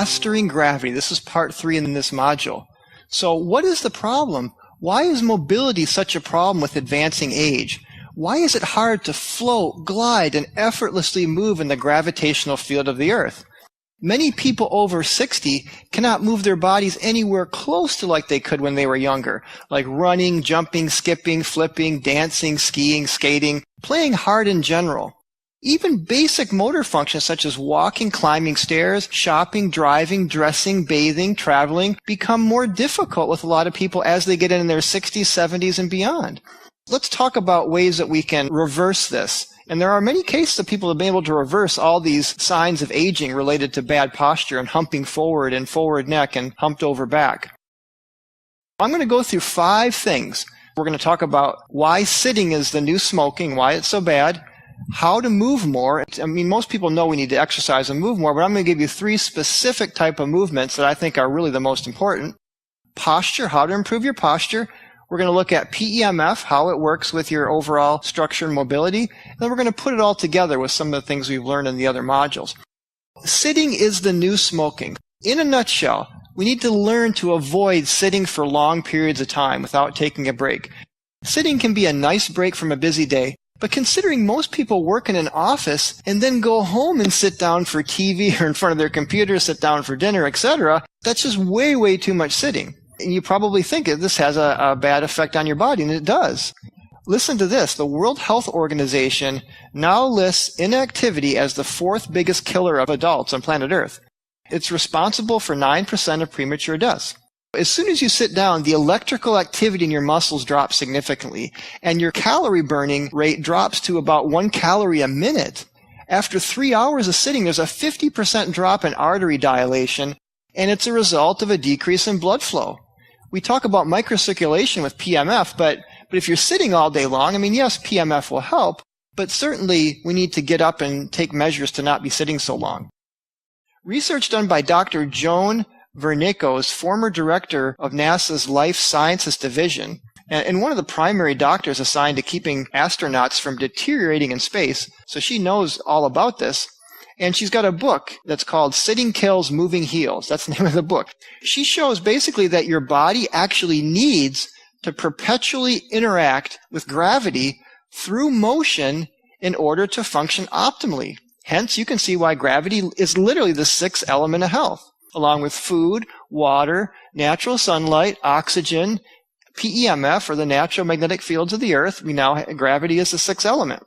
Mastering Gravity. This is part 3 in this module. So what is the problem? Why is mobility such a problem with advancing age? Why is it hard to float, glide, and effortlessly move in the gravitational field of the Earth? Many people over 60 cannot move their bodies anywhere close to like they could when they were younger, like running, jumping, skipping, flipping, dancing, skiing, skating, playing hard in general. Even basic motor functions such as walking, climbing stairs, shopping, driving, dressing, bathing, traveling become more difficult with a lot of people as they get in their 60s, 70s, and beyond. Let's talk about ways that we can reverse this. And there are many cases of people who have been able to reverse all these signs of aging related to bad posture and humping forward and forward neck and humped over back. I'm going to go through 5 things. We're going to talk about why sitting is the new smoking, why it's so bad, how to move more. I mean, most people know we need to exercise and move more, but I'm going to give you 3 specific type of movements that I think are really the most important. Posture, how to improve your posture. We're going to look at PEMF, how it works with your overall structure and mobility. And then we're going to put it all together with some of the things we've learned in the other modules. Sitting is the new smoking. In a nutshell, we need to learn to avoid sitting for long periods of time without taking a break. Sitting can be a nice break from a busy day, but considering most people work in an office and then go home and sit down for TV or in front of their computer, sit down for dinner, etc., that's just way, way too much sitting. And you probably think that this has a bad effect on your body, and it does. Listen to this. The World Health Organization now lists inactivity as the 4th biggest killer of adults on planet Earth. It's responsible for 9% of premature deaths. As soon as you sit down, the electrical activity in your muscles drops significantly, and your calorie burning rate drops to about 1 calorie a minute. After 3 hours of sitting, there's a 50% drop in artery dilation, and it's a result of a decrease in blood flow. We talk about microcirculation with PMF, but if you're sitting all day long, I mean, yes, PMF will help, but certainly we need to get up and take measures to not be sitting so long. Research done by Dr. Joan Vernikos, former director of NASA's Life Sciences Division, and one of the primary doctors assigned to keeping astronauts from deteriorating in space, so she knows all about this. And she's got a book that's called Sitting Kills, Moving Heals. That's the name of the book. She shows basically that your body actually needs to perpetually interact with gravity through motion in order to function optimally. Hence, you can see why gravity is literally the 6th element of health, along with food, water, natural sunlight, oxygen, PEMF, or the natural magnetic fields of the Earth. Gravity is the 6th element.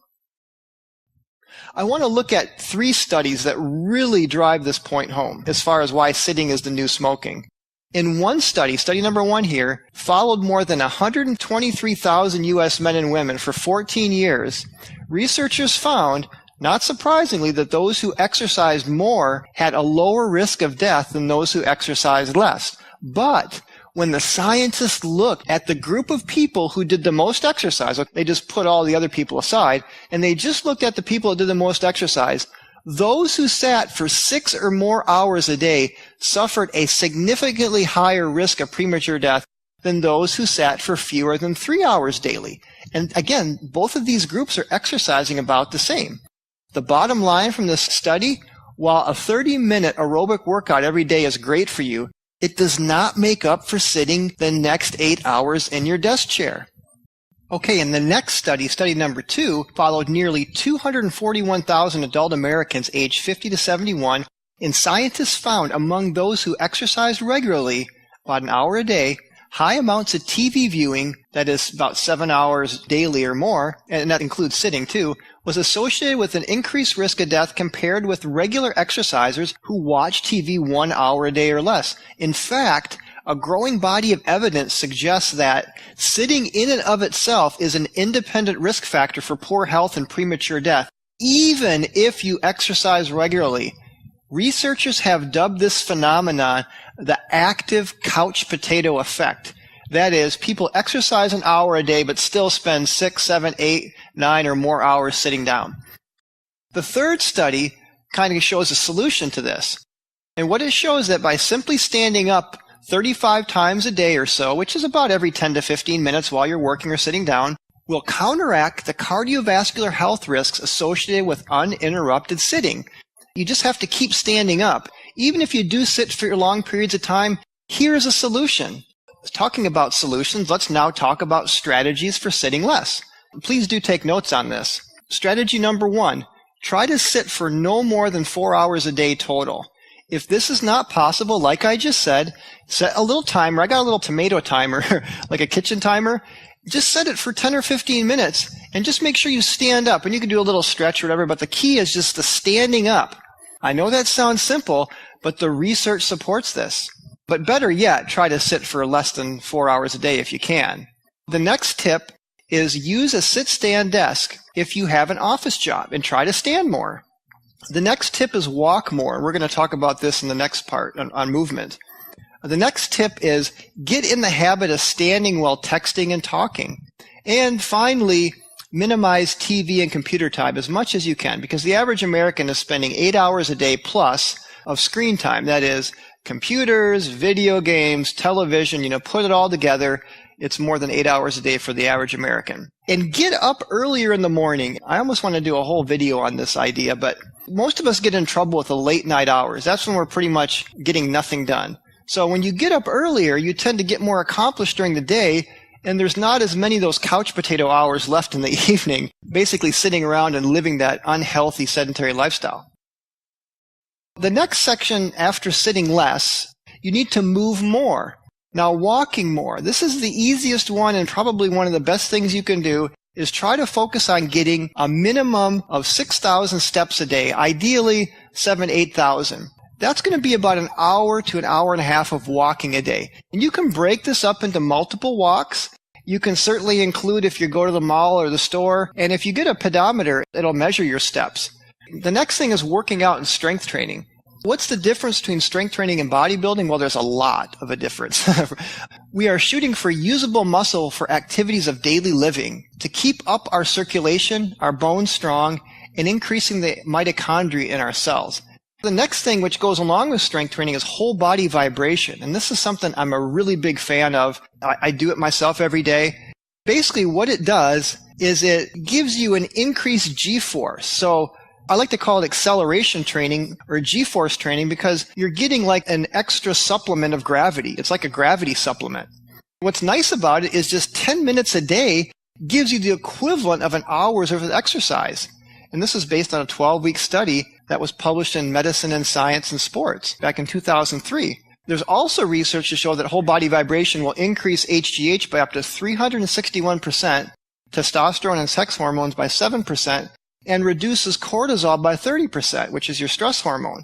I want to look at 3 studies that really drive this point home as far as why sitting is the new smoking. In one study, study number 1 here, followed more than 123,000 U.S. men and women for 14 years, researchers found, not surprisingly, that those who exercised more had a lower risk of death than those who exercised less. But when the scientists looked at the group of people who did the most exercise, they just put all the other people aside, and they just looked at the people that did the most exercise, those who sat for 6 or more hours a day suffered a significantly higher risk of premature death than those who sat for fewer than 3 hours daily. And again, both of these groups are exercising about the same. The bottom line from this study, while a 30-minute aerobic workout every day is great for you, it does not make up for sitting the next 8 hours in your desk chair. Okay, in the next study, study number 2, followed nearly 241,000 adult Americans aged 50 to 71, and scientists found among those who exercised regularly, about an hour a day, high amounts of TV viewing, that is about 7 hours daily or more, and that includes sitting too, was associated with an increased risk of death compared with regular exercisers who watch TV 1 hour a day or less. In fact, a growing body of evidence suggests that sitting in and of itself is an independent risk factor for poor health and premature death, even if you exercise regularly. Researchers have dubbed this phenomenon the active couch potato effect. That is, people exercise an hour a day but still spend 6, 7, 8, 9 or more hours sitting down. The third study kind of shows a solution to this. And what it shows is that by simply standing up 35 times a day or so, which is about every 10 to 15 minutes while you're working or sitting down, will counteract the cardiovascular health risks associated with uninterrupted sitting. You just have to keep standing up. even if you do sit for long periods of time, here's a solution. Talking about solutions, let's now talk about strategies for sitting less. Please do take notes on this. Strategy number 1, try to sit for no more than 4 hours a day total. If this is not possible, like I just said, set a little timer. I got a little tomato timer, like a kitchen timer. Just set it for 10 or 15 minutes and just make sure you stand up. And you can do a little stretch or whatever, but the key is just the standing up. I know that sounds simple, but the research supports this. But better yet, try to sit for less than 4 hours a day if you can. The next tip is use a sit-stand desk if you have an office job and try to stand more. The next tip is walk more. We're going to talk about this in the next part on movement. The next tip is get in the habit of standing while texting and talking. And finally, minimize TV and computer time as much as you can, because the average American is spending 8 hours a day plus of screen time. That is computers, video games, television, put it all together. It's more than 8 hours a day for the average American. And get up earlier in the morning. I almost want to do a whole video on this idea, but most of us get in trouble with the late night hours. That's when we're pretty much getting nothing done. So when you get up earlier, you tend to get more accomplished during the day, and there's not as many of those couch potato hours left in the evening, basically sitting around and living that unhealthy sedentary lifestyle. The next section after sitting less, you need to move more. Now, walking more. This is the easiest one and probably one of the best things you can do is try to focus on getting a minimum of 6,000 steps a day, ideally 7,000 to 8,000. That's going to be about an hour to an hour and a half of walking a day. And you can break this up into multiple walks. You can certainly include if you go to the mall or the store. And if you get a pedometer, it'll measure your steps. The next thing is working out and strength training. What's the difference between strength training and bodybuilding? Well, there's a lot of a difference. We are shooting for usable muscle for activities of daily living to keep up our circulation, our bones strong, and increasing the mitochondria in our cells. The next thing which goes along with strength training is whole body vibration. And this is something I'm a really big fan of. I do it myself every day. Basically, what it does is it gives you an increased G-force. So I like to call it acceleration training or G-force training because you're getting like an extra supplement of gravity. It's like a gravity supplement. What's nice about it is just 10 minutes a day gives you the equivalent of an hour's worth of exercise. And this is based on a 12-week study that was published in Medicine and Science and Sports back in 2003. There's also research to show that whole body vibration will increase HGH by up to 361%, testosterone and sex hormones by 7%, and reduces cortisol by 30%, which is your stress hormone.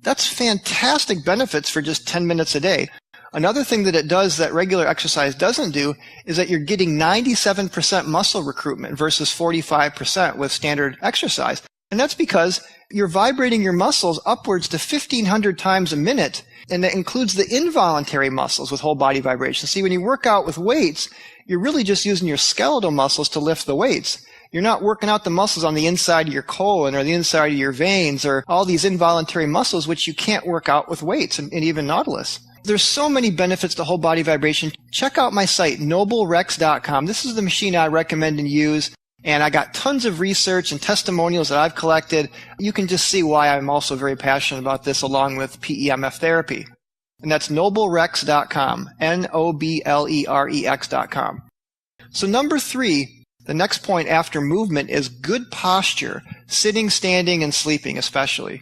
That's fantastic benefits for just 10 minutes a day. Another thing that it does that regular exercise doesn't do is that you're getting 97% muscle recruitment versus 45% with standard exercise. And that's because you're vibrating your muscles upwards to 1,500 times a minute, and that includes the involuntary muscles with whole body vibration. See, when you work out with weights, you're really just using your skeletal muscles to lift the weights. You're not working out the muscles on the inside of your colon or the inside of your veins or all these involuntary muscles which you can't work out with weights and even Nautilus. There's so many benefits to whole body vibration. Check out my site, noblerex.com. This is the machine I recommend and use. And I got tons of research and testimonials that I've collected. You can just see why I'm also very passionate about this along with PEMF therapy. And that's noblerex.com, noblerex.com. So number 3, the next point after movement is good posture, sitting, standing, and sleeping especially.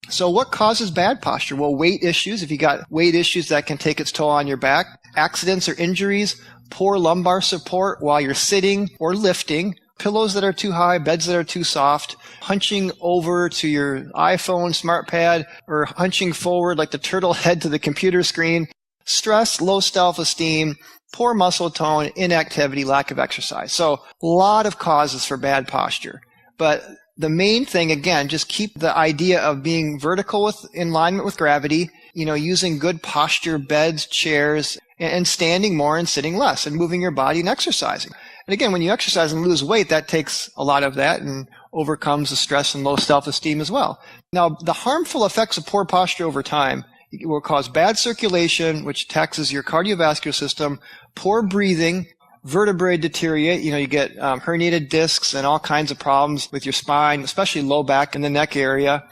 So what causes bad posture? Well, weight issues. If you got weight issues, that can take its toll on your back. Accidents or injuries, poor lumbar support while you're sitting or lifting, pillows that are too high, beds that are too soft, hunching over to your iPhone, smart pad, or hunching forward like the turtle head to the computer screen, stress, low self-esteem, poor muscle tone, inactivity, lack of exercise. So a lot of causes for bad posture. But the main thing, again, just keep the idea of being vertical in alignment with gravity, using good posture, beds, chairs, and standing more and sitting less and moving your body and exercising. And again, when you exercise and lose weight, that takes a lot of that and overcomes the stress and low self-esteem as well. Now, the harmful effects of poor posture over time will cause bad circulation, which taxes your cardiovascular system, poor breathing, vertebrae deteriorate. You get herniated discs and all kinds of problems with your spine, especially low back and the neck area.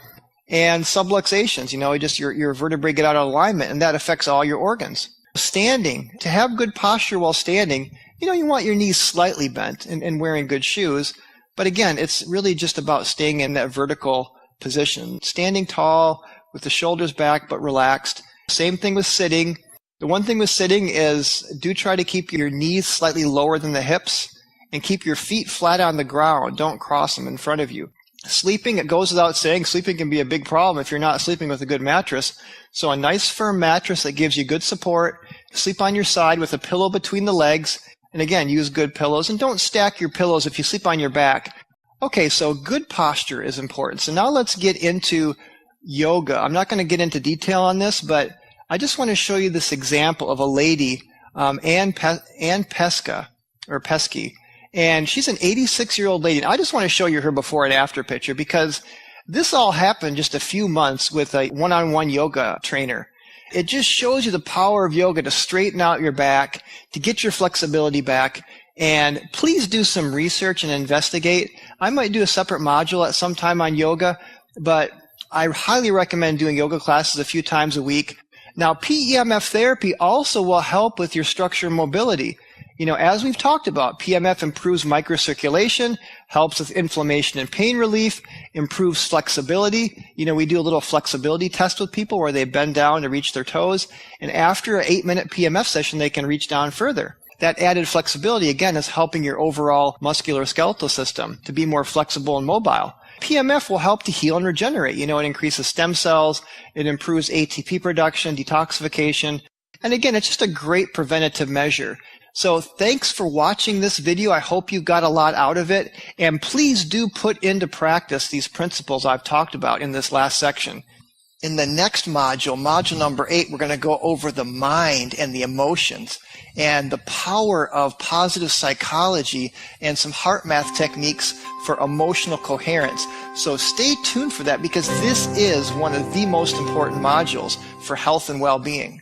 And subluxations, just your vertebrae get out of alignment, and that affects all your organs. Standing, to have good posture while standing, you want your knees slightly bent and wearing good shoes. But again, it's really just about staying in that vertical position, standing tall with the shoulders back but relaxed. Same thing with sitting. The one thing with sitting is do try to keep your knees slightly lower than the hips and keep your feet flat on the ground. Don't cross them in front of you. Sleeping, it goes without saying, sleeping can be a big problem if you're not sleeping with a good mattress. So a nice firm mattress that gives you good support. Sleep on your side with a pillow between the legs. And again, use good pillows. And don't stack your pillows if you sleep on your back. Okay, so good posture is important. So now let's get into yoga. I'm not going to get into detail on this, but I just want to show you this example of a lady, Ann Pesky. And she's an 86-year-old lady. And I just want to show you her before and after picture because this all happened just a few months with a one-on-one yoga trainer. It just shows you the power of yoga to straighten out your back, to get your flexibility back. And please do some research and investigate. I might do a separate module at some time on yoga, but I highly recommend doing yoga classes a few times a week. Now, PEMF therapy also will help with your structure mobility. As we've talked about, PMF improves microcirculation, helps with inflammation and pain relief, improves flexibility. We do a little flexibility test with people where they bend down to reach their toes. And after an 8-minute PMF session, they can reach down further. That added flexibility, again, is helping your overall musculoskeletal system to be more flexible and mobile. PMF will help to heal and regenerate. It increases stem cells, it improves ATP production, detoxification. And again, it's just a great preventative measure. So thanks for watching this video. I hope you got a lot out of it. And please do put into practice these principles I've talked about in this last section. In the next module, module number 8, we're going to go over the mind and the emotions and the power of positive psychology and some heart math techniques for emotional coherence. So stay tuned for that because this is one of the most important modules for health and well-being.